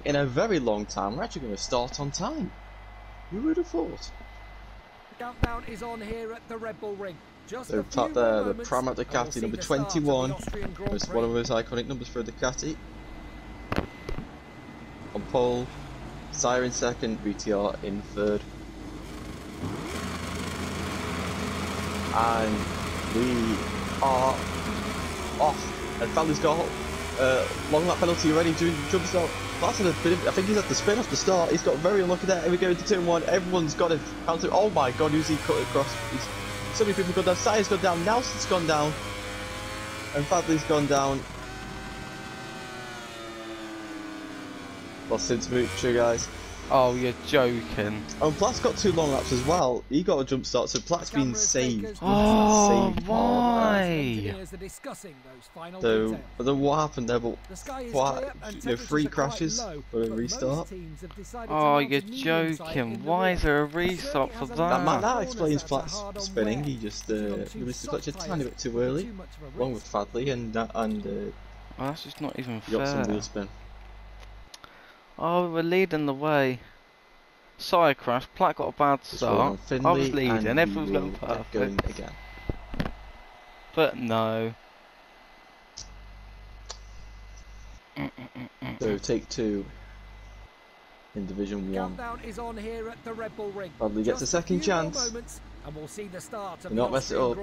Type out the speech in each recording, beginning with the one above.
in a very long time. We're actually going to start on time. Who would have thought? The countdown is on here at the Red Bull Ring. Just So a few top there, the moments, Pramac Ducati number 21. It's one of those iconic numbers for Ducati. On pole, Sire in second, VTR in third. And we are off. And Fallon's got long lap penalty already doing jump start. That's a bit of, I think he's had to spin off the start. He's got very unlucky there. Here we go into turn one. Everyone's got a counter. Oh my god, who's he cut across? So many people gone down. Sire's gone down. Nelson's gone down. And Fadley's gone down. Lost since Mucho, guys. Oh, you're joking. Oh, Platt's got 2 long laps as well. He got a jump start, so Platt's been saved. Oh, why? So, I don't know what happened there, but Platt, 3 crashes for a restart. Oh, you're joking. Why is there a restart for that? That explains Platt's spinning. He just released the clutch a tiny bit too early, along with Fadley, and oh, that's just not even he got some fair. wheel spin. Oh, we're leading the way. Sire crash. Platt got a bad start. I was leading. Everyone's going perfect. Going again. But no. So take 2 in Division 1. Bradley gets a second chance. Do not mess it up.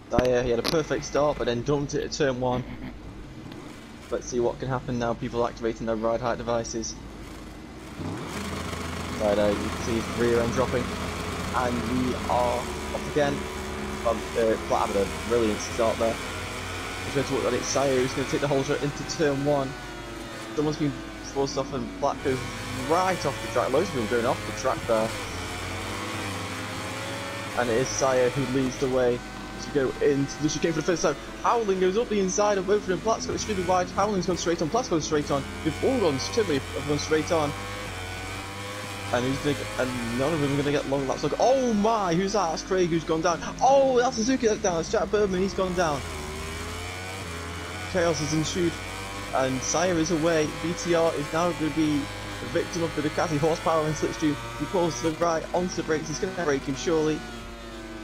Dyer, he had a perfect start, but then dumped it at turn 1. Let's see what can happen now. People activating their ride height devices. Right, you can see his rear end dropping, and we are off again. Platt having a brilliant start there. He's going to look at it. Sire who's going to take the whole shot into turn 1. Someone's been forced off, and Platt goes right off the track. Loads of people going off the track there, and it is Sire who leads the way. To go into the chicane for the first time. Howling goes up the inside of both of them. Platt's got extremely wide. Howling's gone straight on. Platt's gone straight on. We've all gone straight on. And who's big? And none of them are going to get long laps. Look, oh my! Who's that? That's Craig who's gone down. Oh, that's Suzuki that's down. It's Jack Bergman. He's gone down. Chaos is ensued, and Sire is away. BTR is now going to be the victim of the Ducati horsepower and slipstream. He pulls to the right onto the brakes. He's going to break him surely.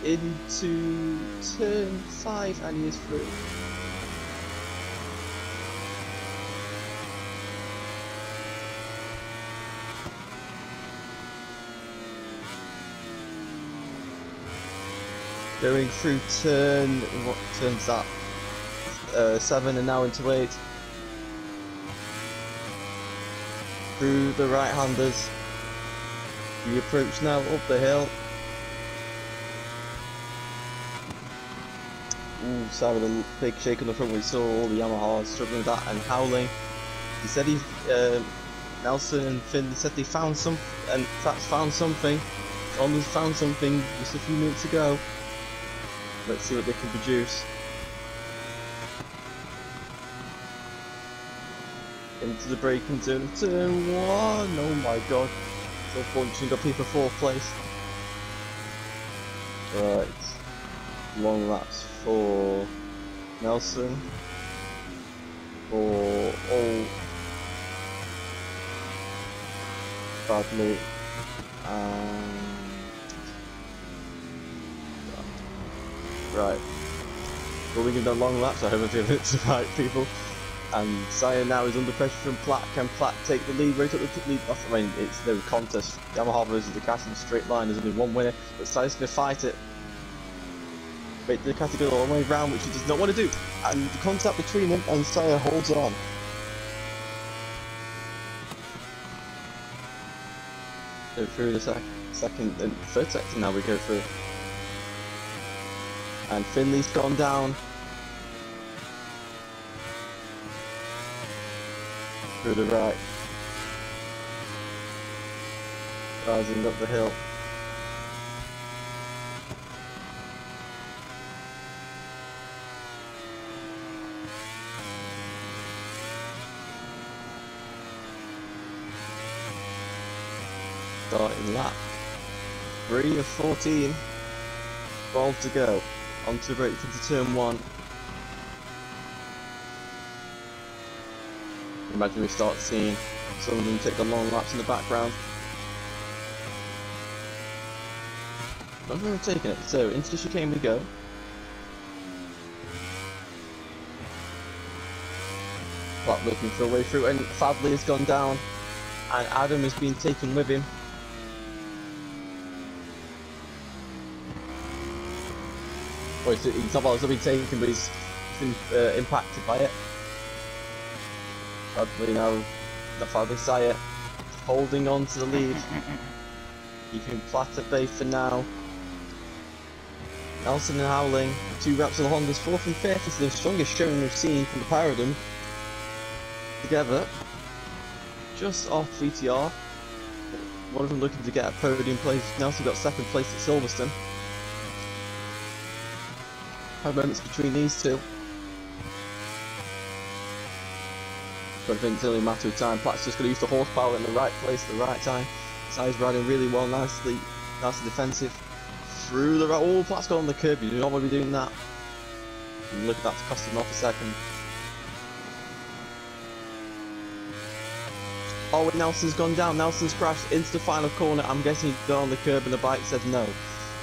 Into turn 5, and he is through. Going through turn, what turn's that? 7 and now into 8. Through the right-handers. We approach now up the hill. Ooh, Sire with a big shake on the front. We saw all the Yamahas struggling with that and howling. He said he's Nelson and Finn said they found some, and Pratt's found something. Honda's found something just a few minutes ago. Let's see what they can produce. Into the braking zone of turn 1. Oh my god. So bunching up here for 4th place. Right. Long laps for Nelson. For all Bradley and right. Well, we can do long laps. I hope I'm feeling it's the right people. And Sire now is under pressure from Platt. Can Platt take the lead right up the lead? I mean, it's no contest. Yamaha versus Ducati in a straight line. There's only one winner, but Sire's going to fight it. Wait, the Ducati goes all the way round, which he does not want to do. And the contact between them, and Sire holds on. Go through the second and third sector now we go through. And Finley's gone down. Through the right. Rising up the hill. Starting lap 3 of 14, 12 to go, onto the brake into turn 1. Imagine we start seeing some of them take the long laps in the background. I've never taken it, so into the chicane we go. But looking for a way through, and Fadley has gone down, and Adam has been taken with him. Well, he's not about to be taken, but he's been impacted by it. Fadley now, the Fadley Sire, holding on to the lead. Keeping Platt at bay for now. Nelson and Howling, 2 reps of the Hondas, 4th and 5th is the strongest showing we've seen from the pair of them together. Just off VTR. One of them looking to get a podium place. Nelson got 2nd place at Silverstone. 5 moments between these two. But I think it's only a matter of time. Platt's just going to use the horsepower in the right place at the right time. Side's riding really well, nicely defensive. Through the right. Oh, Platt's got on the curb. You do not want to be doing that. And look, that's cost him off a second. Oh, wait, Nelson's gone down. Nelson's crashed into the final corner. I'm guessing he got on the curb and the bike said no.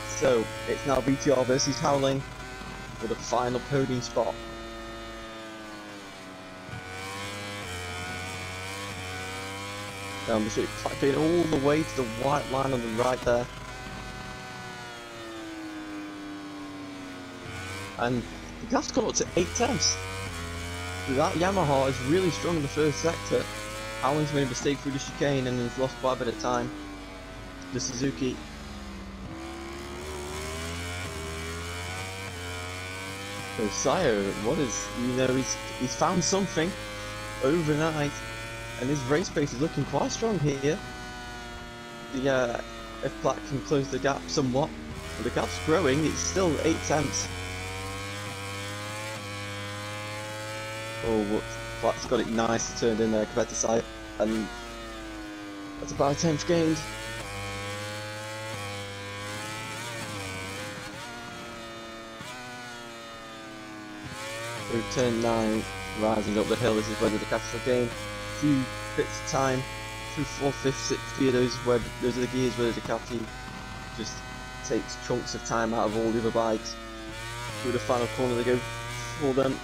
So it's now VTR versus Howling for the final podium spot. Down the street, getting all the way to the white line on the right there. And the gap's gone up to 8 tenths. That Yamaha is really strong in the first sector. Howling's made a mistake through the chicane and has lost quite a bit of time. The Suzuki. So Sire, what is, he's found something overnight. And his race pace is looking quite strong here. If Platt can close the gap somewhat, but the gap's growing. It's still 8 tenths. Oh, Platt's got it nice turned in there compared to Sire, and that's about a 10th gained. Through turn 9, rising up the hill. This is where the Ducati's are gained. Few bits of time through 4th, 5th, 6th gear. Those are the gears where the Ducati just takes chunks of time out of all the other bikes. Through the final corner they go for them,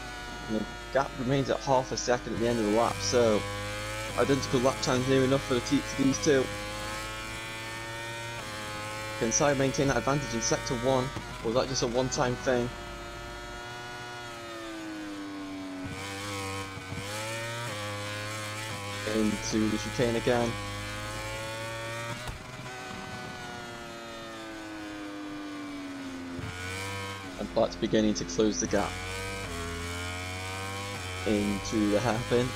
and the gap remains at half a second at the end of the lap. So identical lap times near enough for these two. Can Sire maintain that advantage in sector 1, or was that just a one-time thing? Into the chicane again. And Platt's beginning to close the gap. Into the hairpin.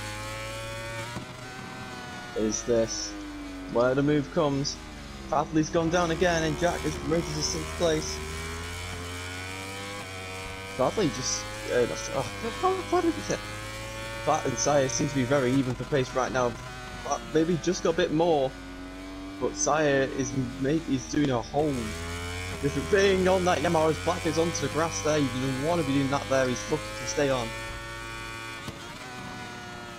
Is this where the move comes? Fadley's gone down again and Jack is promoted to 6th place. Fadley just... what did he say? Platt and Sire seem to be very even for pace right now. Platt maybe just got a bit more, but Sire is doing a whole different thing on that Yamaha. As Platt goes onto the grass there, you don't want to be doing that there. He's lucky to stay on.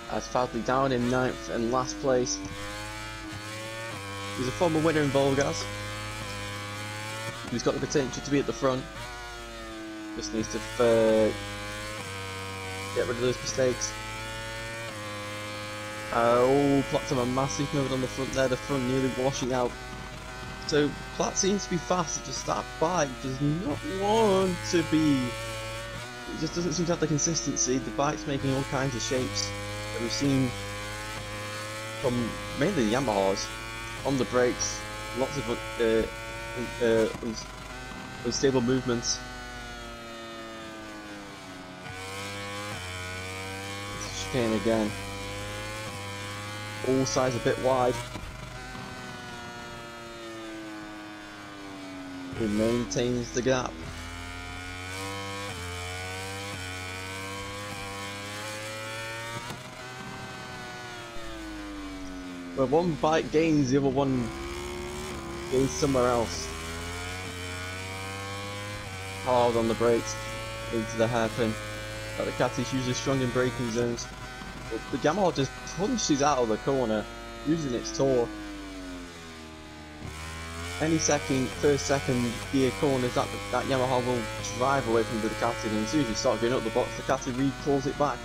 As Fadley down in 9th and last place. He's a former winner in Volgaz. He's got the potential to be at the front. Just needs to get rid of those mistakes. Platt's on a massive movement on the front there, the front nearly washing out. So Platt seems to be fast, just that bike does not want to be, it just doesn't seem to have the consistency. The bike's making all kinds of shapes that we've seen from mainly the Yamahas. On the brakes, lots of unstable movements. Chicane again. All sides a bit wide. He maintains the gap. Where one bike gains, the other one gains somewhere else. Hard on the brakes, into the hairpin. The Ducati's usually strong in braking zones. But the Yamaha just punches out of the corner, using its torque. Any first, second gear corners that Yamaha will drive away from the Ducati, and as soon as you start going up the box, the Ducati recalls it back.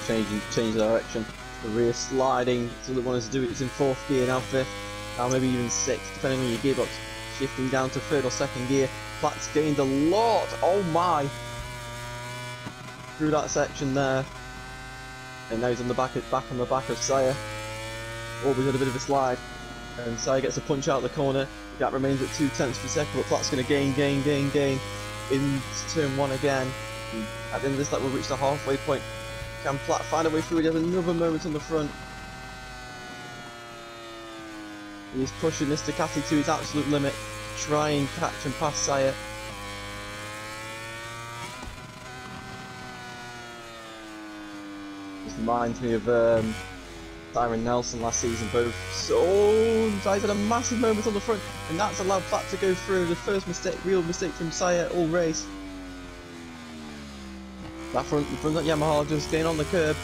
Change direction. The rear sliding, so that wants to do it. It's in 4th gear, now 5th, now maybe even 6th, depending on your gearbox. Shifting down to 3rd or 2nd gear. Platt's gained a lot. Oh my! Through that section there. And now he's on the back on the back of Saya. Oh, we had a bit of a slide. And Saya gets a punch out of the corner. The gap remains at 0.2 per second, but Platt's going to gain into turn 1 again. And at the end of this lap, we'll reach the halfway point. Can Platt find a way through? He has another moment on the front. He's pushing this Ducati to its absolute limit. Try and catch and pass Saya. This reminds me of Tyron Nelson last season. Both Saya's had a massive moment on the front, and that's allowed Platt to go through. The first real mistake from Saya all race. That front that Yamaha just staying on the curb.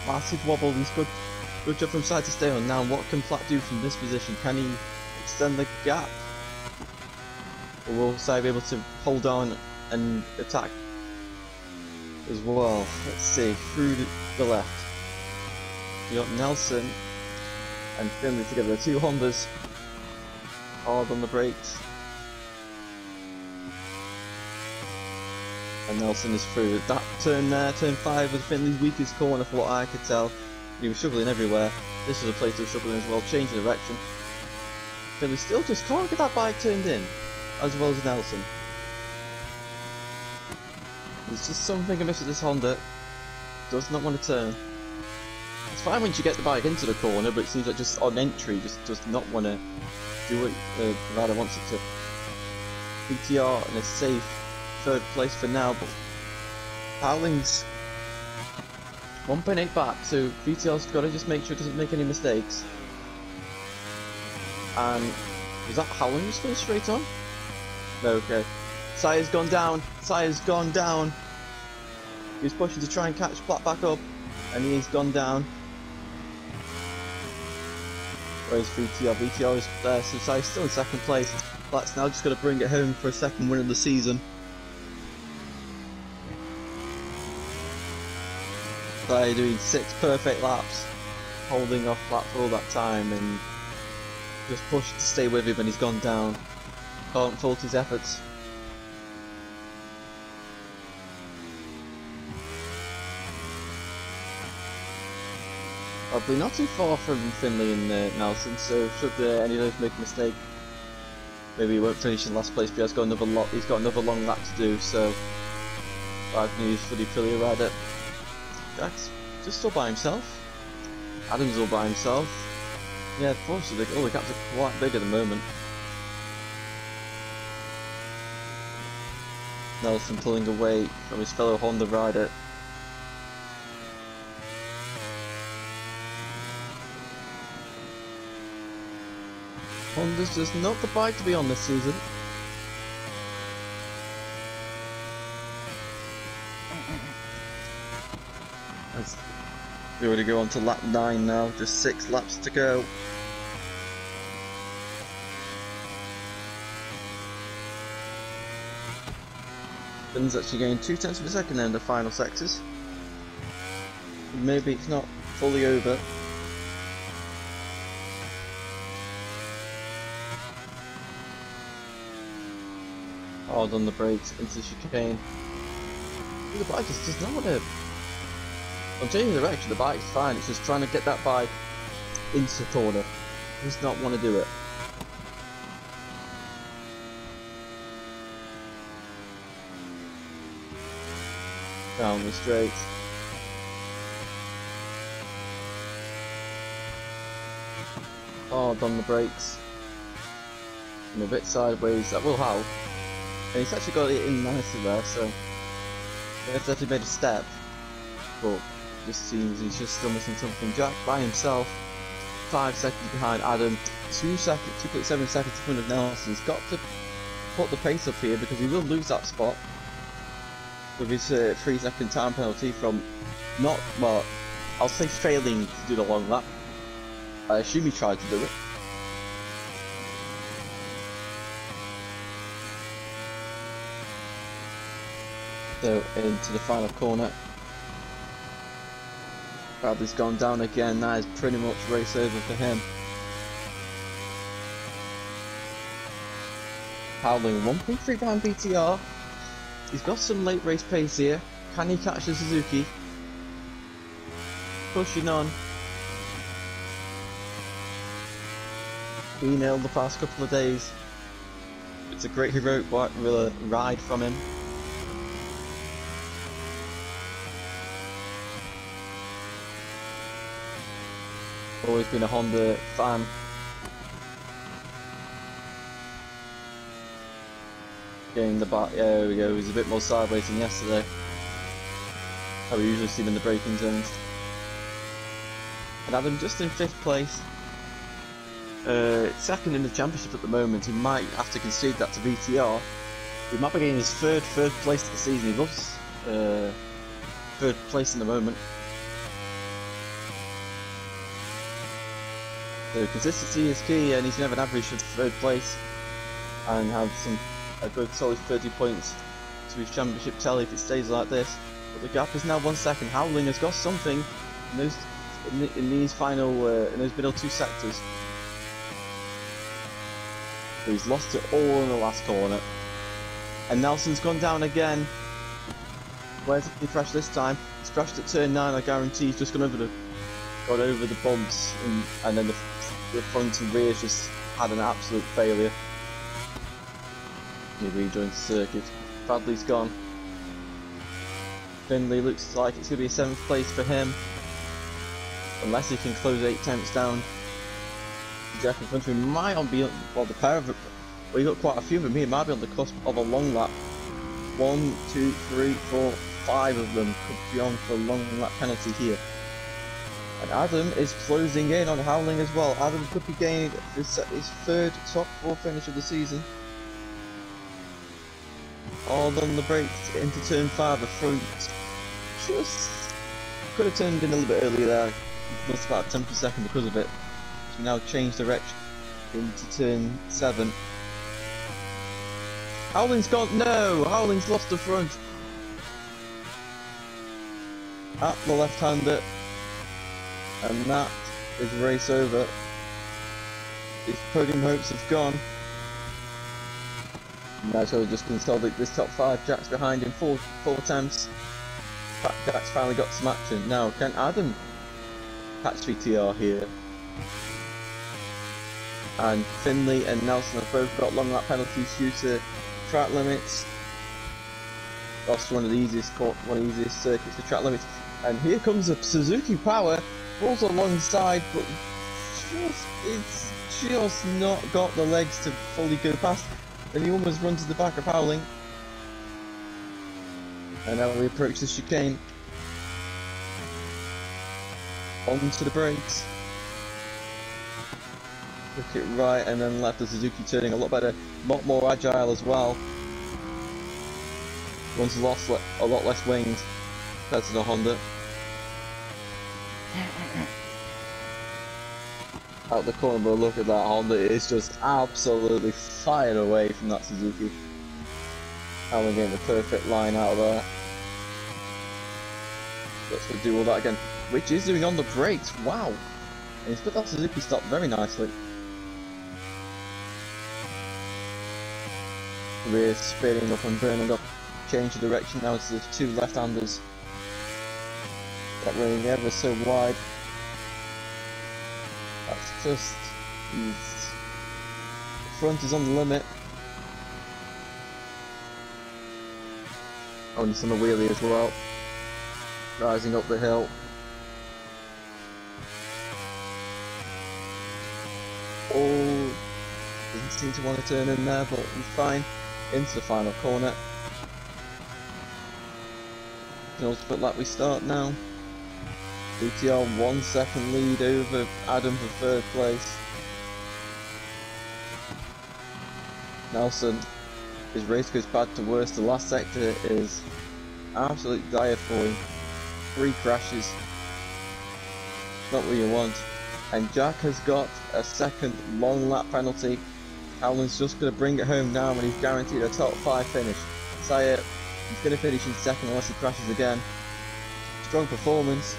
Massive wobble, and it's good job from Saya to stay on. Now what can Platt do from this position? Can he extend the gap? Or will Saya be able to hold on and attack as well? Let's see, through the left. You got Nelson and Finley together, the two Hondas. Hard on the brakes. And Nelson is through. That turn there, turn 5, was Finley's weakest corner for what I could tell. He was struggling everywhere. This was a place he was struggling as well, changing direction. Finley still just can't get that bike turned in, as well as Nelson. There's just something amiss with this Honda. Does not want to turn. It's fine once you get the bike into the corner, but it seems like just on entry, just does not want to do what the rider wants it to. PTR in a safe 3rd place for now, but Howling's 1.8 back, so VTR's got to just make sure it doesn't make any mistakes. And is that Howling just going straight on? No, okay. Saya's gone down. Saya's gone down. He was pushing to try and catch Platt back up, and he's gone down. Where's VTR? VTR is there, so Saya's still in 2nd place. Platt's now just got to bring it home for a 2nd win of the season. Saya doing 6 perfect laps, holding off Platt for all that time, and just pushed to stay with him, and he's gone down. Can't fault his efforts. Probably not too far from Finley and Nelson, so should any of those make a mistake, maybe he won't finish in last place, but he's got another long lap to do, so bad news for the Aprilia rider. Jack's just all by himself. Adam's all by himself. Yeah, unfortunately, all the gaps are quite big at the moment. Nelson pulling away from his fellow Honda rider. Honda's just not the bike to be on this season. We're going to go on to lap 9 now, just 6 laps to go. Fin's actually going 0.2 of a second in the final sectors. Maybe it's not fully over. Hard on the brakes into the chicane. The bike just does not want to. I'm changing the direction, the bike's fine, it's just trying to get that bike into the corner. It does not want to do it. Down the straight. Hard on the brakes. And a bit sideways, that will help. And he's actually got it in nicely there, so he's actually made a step. But just seems he's just still missing something. Jack by himself, 5 seconds behind Adam, 2.7 seconds in front of Nelson. He's got to put the pace up here because he will lose that spot with his 3-second time penalty from not, well, I'll say failing to do the long lap. I assume he tried to do it. So into the final corner. Bradley's gone down again, that is pretty much race over for him. Howling 1.3 behind BTR. He's got some late race pace here. Can he catch the Suzuki? Pushing on. He nailed the past couple of days. It's a great heroic ride from him. Always been a Honda fan. Getting the back, there we go, he's a bit more sideways than yesterday. How we usually see him in the braking zones. And Adam just in 5th place. Second in the championship at the moment, he might have to concede that to VTR. He might be getting his third place of the season. He loves 3rd place in the moment. So consistency is key, and he's going to have an average of 3rd place and have a good solid 30 points to his championship tally if it stays like this. But the gap is now 1 second. Howling has got something in these final in those middle 2 sectors. But he's lost it all in the last corner. And Nelson's gone down again. Where's he crashed this time? He's crashed at turn 9, I guarantee. He's just gone over the bumps, and then the front and rear's just had an absolute failure. He rejoins the circuit. Bradley's gone. Finley looks like it's going to be a 7th place for him. Unless he can close 8 temps down. Jack in front of him might on be, well, the pair of them, well, you got quite a few of them here, might be on the cusp of a long lap. 1, 2, 3, 4, 5 of them could be on for a long lap penalty here. And Adam is closing in on Howling as well. Adam could be gaining his 3rd top 4 finish of the season. All on the brakes into turn 5, the front just could have turned in a little bit earlier there. Lost about 10 per second because of it. So now change direction into turn 7. Howling's gone, no! Howling's lost the front. At the left-hander. And that is race over. His podium hopes have gone. Now so we're just consolidate this top 5. Jack's behind him, 4 attempts. Jack's finally got some action. Now can Adam catch VTR here? And Finley and Nelson have both got long lap penalties due to track limits. That's one of the easiest circuits for track limits. And here comes a Suzuki Power. Falls alongside, but it's just not got the legs to fully go past, and he almost runs to the back of Howling. And now we approach the chicane. Onto the brakes. Look it right and then left, the Suzuki turning a lot better, a lot more agile as well. One's lost a lot less wings compared to the Honda. Out the corner, but look at that Honda, it's just absolutely fired away from that Suzuki. Howling getting the perfect line out of there. Let's do all that again, which is doing on the brakes, wow! And he's put that Suzuki stop very nicely. Rear spinning up and burning up, change of direction now to the 2 left-handers. That running ever so wide. That's just, the front is on the limit. Oh, and he's on the wheelie as well. Rising up the hill. Oh, doesn't seem to want to turn in there, but he's fine. Into the final corner. Ultimate lap we start now. VTR 1 second lead over Adam for 3rd place. Nelson His race goes bad to worse. The last sector is absolutely dire for him. 3 crashes. Not what you want. And Jack has got a second long lap penalty. Howland's just going to bring it home now and he's guaranteed a top 5 finish. Sire, he's going to finish in second unless he crashes again. Strong performance.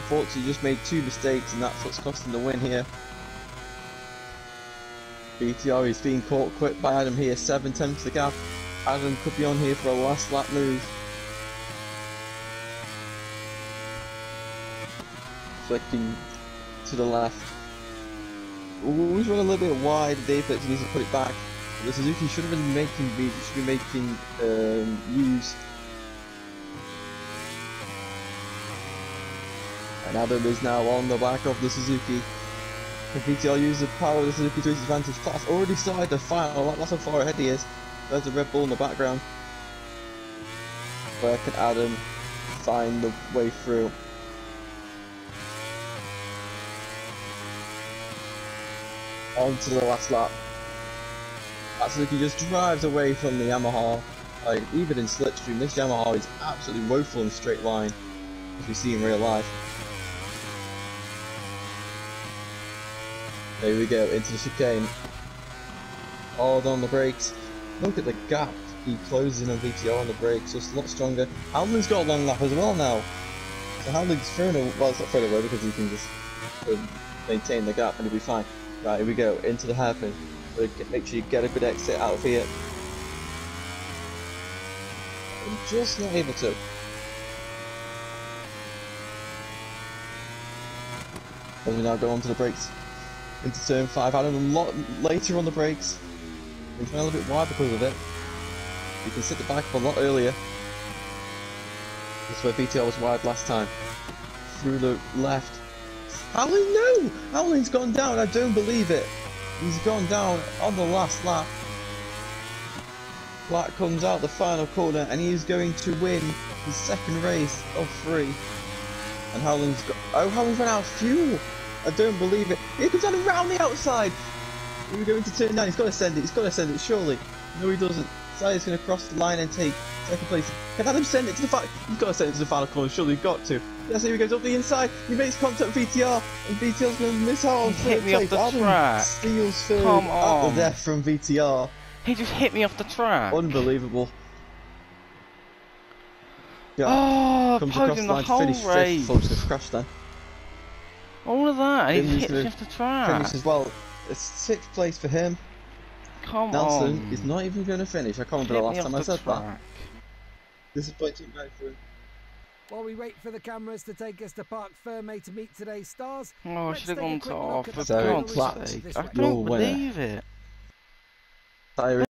Unfortunately, he just made 2 mistakes and that's what's costing the win here. BTR is being caught quick by Adam here, 7/10 the gap. Adam could be on here for a last lap move. Flicking to the left. Ooh, he's running a little bit wide. Dayflex needs to put it back. The Suzuki should have been making use. And Adam is now on the back of the Suzuki. And VTR uses the power of the Suzuki to his advantage. Platt's already started the final lap. That's how far ahead he is. There's a Red Bull in the background. Where can Adam find the way through? On to the last lap. Suzuki just drives away from the Yamaha. Like, even in slipstream, this Yamaha is absolutely woeful in a straight line, as we see in real life. There we go, into the chicane. Hard on the brakes. Look at the gap he closes in on VTR on the brakes, just a lot stronger. Howland's got a long lap as well now. So Howland's thrown away, well, it's not thrown away because he can just maintain the gap and he'll be fine. Right, here we go, into the hairpin. Make sure you get a good exit out of here. I'm just not able to. As we now go onto the brakes. Into turn 5, Adam a lot later on the brakes. He's went a little bit wide because of it. You can sit the bike up a lot earlier. This is where VTR was wide last time. Through the left. Howland, no! Howland's gone down, I don't believe it. He's gone down on the last lap. Platt comes out the final corner and he's going to win his second race of 3. And Howland's got... oh, Howland's run out of fuel! I don't believe it. Here comes Adam around the outside! Here we go into turn 9, he's got to send it, surely. No he doesn't. Sire's going to cross the line and take second place. Can Adam send it to the final... he's got to send it to the final corner, surely he's got to. Yes, here he goes up the inside, he makes contact with VTR, and VTR's going to miss out on third place. Adam steals third at the death from VTR. He just hit me off the track. Unbelievable. Yeah, oh, comes across the line to finish 5th before he's going to crash then. All of that, he hit me off the track. Finish as well. It's 6th place for him. Come Nelson on. is not even going to finish. I can't remember the last time I said that. Disappointing night for him. While we wait for the cameras to take us to Parc Fermé to meet today's stars. Oh, I should have gone to off. So Platt, I don't believe it.